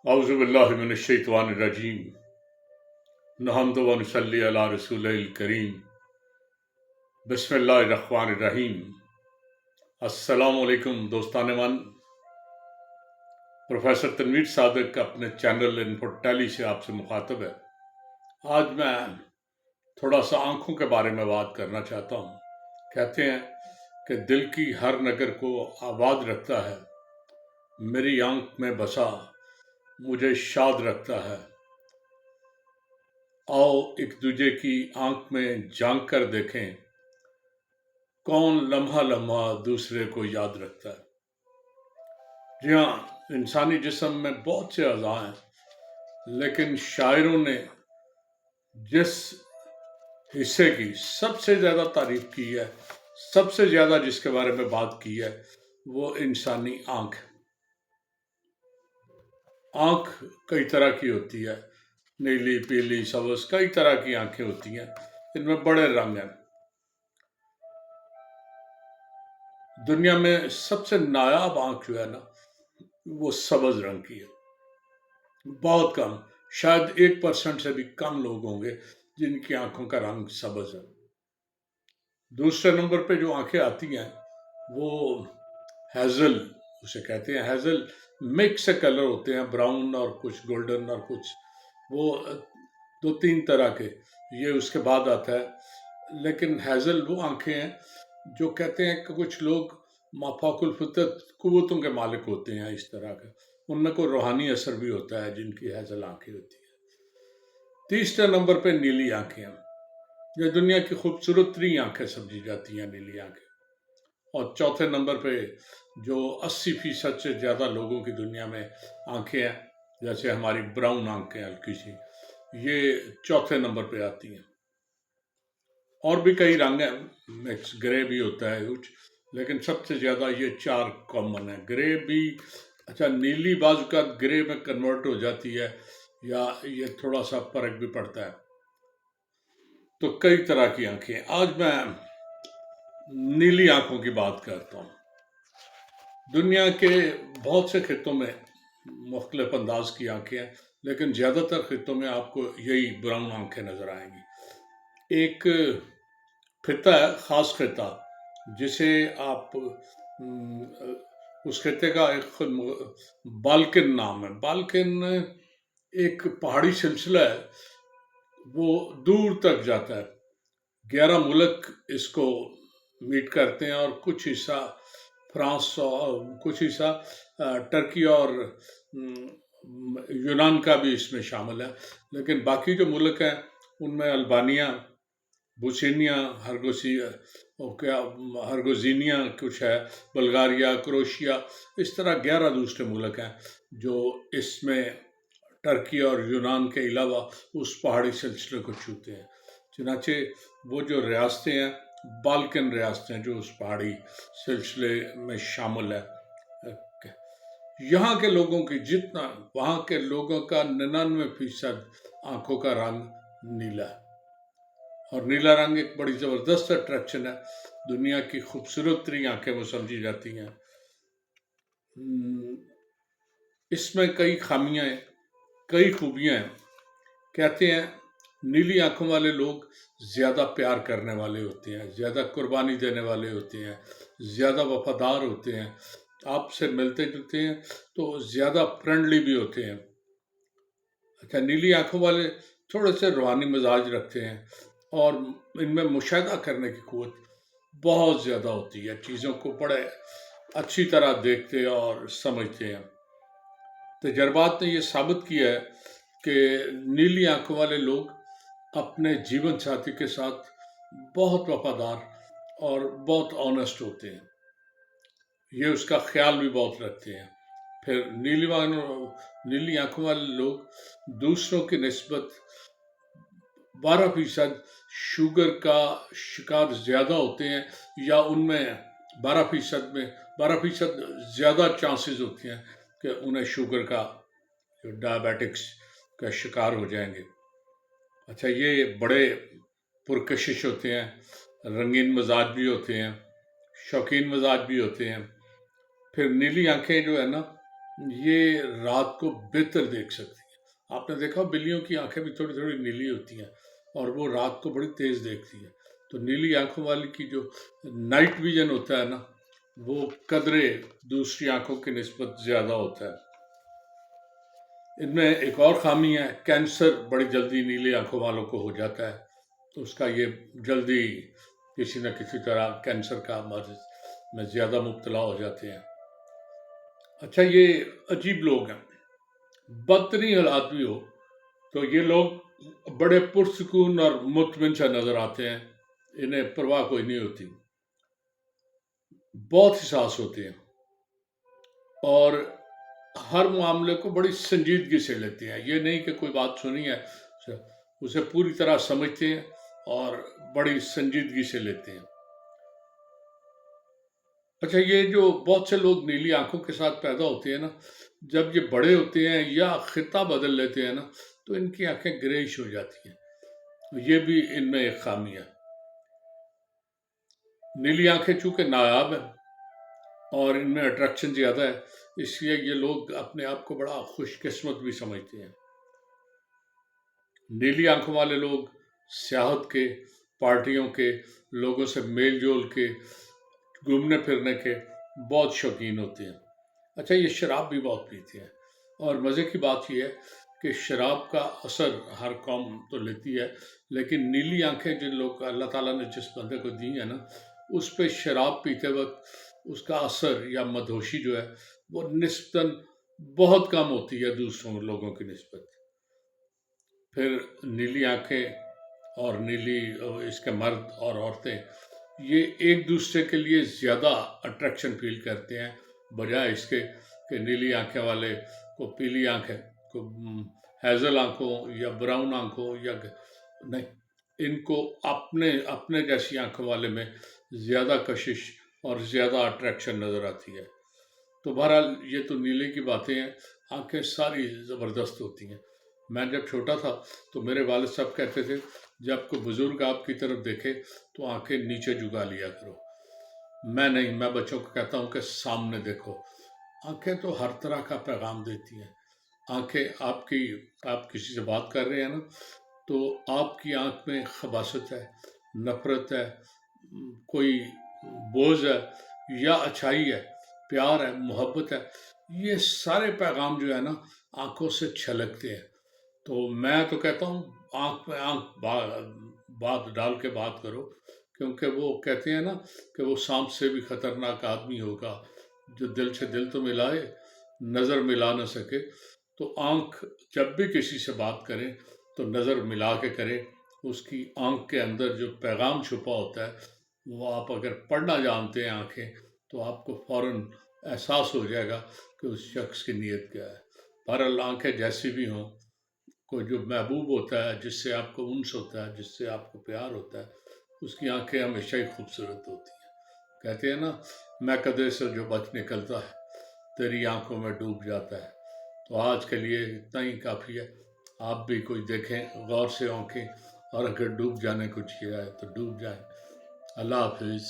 औज़ु बिल्लाहि मिनश्शैतानिर्रजीम नहमदु व नुसल्ली अला रसूलिल करीम बिस्मिल्लाहिर्रहमानिर्रहीम। अस्सलामु अलैकुम दोस्तान मन। प्रोफेसर तनवीर सादिक अपने चैनल इनपुट टैली से आपसे मुखातब है। आज मैं थोड़ा सा आँखों के बारे में बात करना चाहता हूँ। कहते हैं कि दिल की हर नगर को आबाद रखता है, मेरी आँख में बसा मुझे शाद रखता है। आओ एक दूजे की आंख में झांक कर देखें, कौन लम्हा लम्हा दूसरे को याद रखता है। जी हाँ, इंसानी जिस्म में बहुत से अज़ा हैं, लेकिन शायरों ने जिस हिस्से की सबसे ज़्यादा तारीफ की है, सबसे ज़्यादा जिसके बारे में बात की है, वो इंसानी आंख। आंख कई तरह की होती है, नीली, पीली, सब्ज़, कई तरह की आंखें होती हैं। इनमें बड़े रंग हैं। दुनिया में सबसे नायाब आंख जो है ना, वो सब्ज़ रंग की है। बहुत कम, शायद 1% से भी कम लोग होंगे जिनकी आंखों का रंग सब्ज़ है। दूसरे नंबर पे जो आंखें आती हैं वो हेज़ल उसे कहते हैं। हेज़ल मिक्स से कलर होते हैं, ब्राउन और कुछ गोल्डन और कुछ, वो 2-3 तरह के, ये उसके बाद आता है। लेकिन हेज़ल वो आंखें हैं जो कहते हैं कि कुछ लोग माफाकुल फितरत कुव्वतों के मालिक होते हैं, इस तरह के, उनमें कोई रूहानी असर भी होता है जिनकी हेज़ल आंखें होती हैं। तीसरे नंबर पे नीली आंखें हैं। ये दुनिया की खूबसूरत 3 आंखें समझी जाती हैं, नीली आंखें। और चौथे नंबर पे जो 80% से ज़्यादा लोगों की दुनिया में आंखें हैं, जैसे हमारी ब्राउन आंखें हल्की सी, ये चौथे नंबर पे आती हैं। और भी कई रंग हैं, मिक्स ग्रे भी होता है कुछ, लेकिन सबसे ज़्यादा ये 4 कॉमन है। ग्रे भी, अच्छा, नीली बाजू का ग्रे में कन्वर्ट हो जाती है, या ये थोड़ा सा फर्क भी पड़ता है। तो कई तरह की आंखें। आज मैं नीली आंखों की बात करता हूँ। दुनिया के बहुत से खित्तों में मुख्तलिफ अंदाज की आंखें हैं, लेकिन ज़्यादातर खित्तों में आपको यही ब्राउन आंखें नज़र आएंगी। एक खित्ता है, ख़ास खित्ता, जिसे आप उस खित्ते का एक बाल्किन नाम है। बाल्किन एक पहाड़ी सिलसिला है, वो दूर तक जाता है। 11 मुल्क इसको मीट करते हैं, और कुछ हिस्सा फ्रांस और कुछ हिस्सा टर्की और यूनान का भी इसमें शामिल है। लेकिन बाकी जो मुल्क हैं उनमें अल्बानिया, बुसनीया, हरगोजीनिया कुछ है, बल्गारिया, क्रोशिया, इस तरह 11 दूसरे मुल्क हैं जो इसमें टर्की और यूनान के अलावा उस पहाड़ी सिलसिले को छूते हैं। चुनाचे वो जो रियासतें हैं, बाल्कन रियासतें, जो उस पहाड़ी सिलसिले में शामिल है, यहाँ के लोगों की जितना, वहाँ के लोगों का 99% आंखों का रंग नीला है। और नीला रंग एक बड़ी ज़बरदस्त अट्रैक्शन है। दुनिया की खूबसूरत 3 आंखें वो समझी जाती हैं। इसमें कई खामियां हैं, कई खूबियां हैं। कहते हैं नीली आंखों वाले लोग ज़्यादा प्यार करने वाले होते हैं, ज़्यादा कुर्बानी देने वाले होते हैं, ज़्यादा वफादार होते हैं, आपसे मिलते जुलते हैं तो ज़्यादा फ्रेंडली भी होते हैं। अच्छा, नीली आंखों वाले थोड़े से रूहानी मिजाज रखते हैं, और इनमें मुशाहिदा करने की क़ुव्वत बहुत ज़्यादा होती है। चीज़ों को बड़े अच्छी तरह देखते और समझते हैं। तजर्बात ने यह साबित किया है कि नीली आंखों वाले लोग अपने जीवन साथी के साथ बहुत वफादार और बहुत ऑनेस्ट होते हैं। ये उसका ख्याल भी बहुत रखते हैं। फिर नीली आंखों वाले लोग दूसरों की निस्बत 12% शुगर का शिकार ज़्यादा होते हैं, या उनमें 12% ज़्यादा चांसेस होते हैं कि उन्हें शुगर का, जो डायबिटिक्स का शिकार हो जाएंगे। अच्छा, ये बड़े पुरकशिश होते हैं, रंगीन मिजाज भी होते हैं, शौकीन मिजाज भी होते हैं। फिर नीली आंखें जो है ना, یہ رات کو بہتر دیکھ سکتی ہیں۔ آپ نے دیکھا بلیوں کی آنکھیں بھی تھوڑی تھوڑی نیلی ہوتی ہیں اور وہ رات کو بڑی تیز دیکھتی ہیں۔ تو نیلی آنکھوں والی کی جو نائٹ ویژن ہوتا ہے نا، وہ قدرے دوسری آنکھوں کی نسبت زیادہ ہوتا ہے۔ ان میں ایک اور خامی ہے، کینسر بڑی جلدی نیلی آنکھوں والوں کو ہو جاتا ہے، تو اس کا یہ جلدی کسی نہ کسی طرح کینسر کا مرض میں زیادہ مبتلا ہو جاتے ہیں۔ اچھا، یہ عجیب لوگ ہیں، بدترین حالات بھی ہو تو یہ لوگ بڑے پرسکون اور مطمئن سے نظر آتے ہیں، انہیں پرواہ کوئی نہیں ہوتی، بہت حساس ہوتے ہیں اور ہر معاملے کو بڑی سنجیدگی سے لیتے ہیں۔ یہ نہیں کہ کوئی بات سنی ہے اسے پوری طرح سمجھتے ہیں اور بڑی سنجیدگی سے لیتے ہیں۔ اچھا، یہ جو بہت سے لوگ نیلی آنکھوں کے ساتھ پیدا ہوتے ہیں نا، جب یہ بڑے ہوتے ہیں یا خطہ بدل لیتے ہیں نا، تو ان کی آنکھیں گریش ہو جاتی ہیں، یہ بھی ان میں ایک خامی ہے۔ نیلی آنکھیں چونکہ نایاب ہیں اور ان میں اٹریکشن زیادہ ہے، اس لیے یہ لوگ اپنے آپ کو بڑا خوش قسمت بھی سمجھتے ہیں۔ نیلی آنکھوں والے لوگ سیاحت کے، پارٹیوں کے، لوگوں سے میل جول کے، گھومنے پھرنے کے بہت شوقین ہوتے ہیں۔ اچھا، یہ شراب بھی بہت پیتے ہیں اور مزے کی بات یہ ہے کہ شراب کا اثر ہر قوم تو لیتی ہے، لیکن نیلی آنکھیں جن لوگ اللہ تعالیٰ نے جس بندے کو دی ہیں نا، اس پہ شراب پیتے وقت اس کا اثر یا مدہوشی جو ہے وہ نسبتاً بہت کم ہوتی ہے دوسروں لوگوں کی نسبت۔ پھر نیلی آنکھیں اور نیلی اس کے مرد اور عورتیں یہ ایک دوسرے کے لیے زیادہ اٹریکشن فیل کرتے ہیں، بجائے اس کے کہ نیلی آنکھیں والے کو پیلی آنکھیں کو ہیزل آنکھوں یا براؤن آنکھوں یا نہیں، ان کو اپنے جیسی آنکھوں والے میں زیادہ کشش اور زیادہ اٹریکشن نظر آتی ہے۔ تو بہرحال یہ تو نیلے کی باتیں ہیں، آنکھیں ساری زبردست ہوتی ہیں۔ میں جب چھوٹا تھا تو میرے والد صاحب کہتے تھے جب کوئی بزرگ آپ کی طرف دیکھے تو آنکھیں نیچے جھکا لیا کرو۔ میں بچوں کو کہتا ہوں کہ سامنے دیکھو۔ آنکھیں تو ہر طرح کا پیغام دیتی ہیں۔ آنکھیں آپ کسی سے بات کر رہے ہیں نا، تو آپ کی آنکھ میں خباثت ہے، نفرت ہے، کوئی بوجھ ہے یا اچھائی ہے، پیار ہے، محبت ہے، یہ سارے پیغام جو ہے نا آنکھوں سے چھلکتے ہیں۔ تو میں تو کہتا ہوں آنکھ میں آنکھ بات ڈال کے بات کرو، کیونکہ وہ کہتے ہیں نا کہ وہ سانپ سے بھی خطرناک آدمی ہوگا جو دل سے دل تو ملائے نظر ملا نہ سکے۔ تو آنکھ جب بھی کسی سے بات کریں تو نظر ملا کے کریں، اس کی آنکھ کے اندر جو پیغام چھپا ہوتا ہے وہ آپ اگر پڑھنا جانتے ہیں آنکھیں تو آپ کو فوراً احساس ہو جائے گا کہ اس شخص کی نیت کیا ہے۔ بہرحال آنکھیں جیسی بھی ہوں، کوئی جو محبوب ہوتا ہے، جس سے آپ کو انس ہوتا ہے، جس سے آپ کو پیار ہوتا ہے، اس کی آنکھیں ہمیشہ ہی خوبصورت ہوتی ہیں۔ کہتے ہیں نا، میں قدرے سے جو بچ نکلتا ہے تیری آنکھوں میں ڈوب جاتا ہے۔ تو آج کے لیے اتنا ہی کافی ہے۔ آپ بھی کوئی دیکھیں غور سے آنکھیں، اور اگر ڈوب جانے کو چاہے تو ڈوب جائیں۔ اللہ حافظ۔